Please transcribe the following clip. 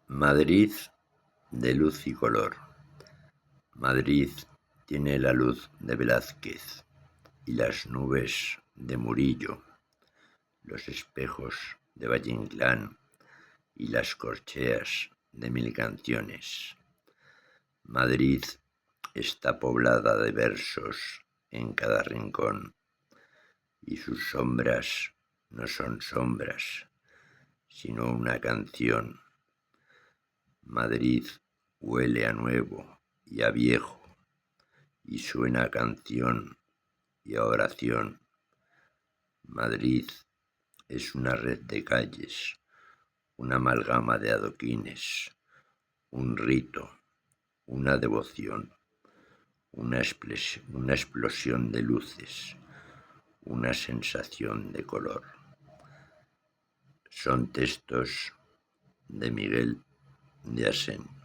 Madrid de luz y color. Madrid tiene la luz de Velázquez y las nubes de Murillo, los espejos de Valle Inclán y las corcheas de Mil Canciones. Madrid está poblada de versos en cada rincón y sus sombras no son sombras, sino una canción. Madrid huele a nuevo y a viejo, y suena a canción y a oración. Madrid es una red de calles, una amalgama de adoquines, un rito, una devoción, una explosión de luces, una sensación de color. Son textos de Miguel de Asens.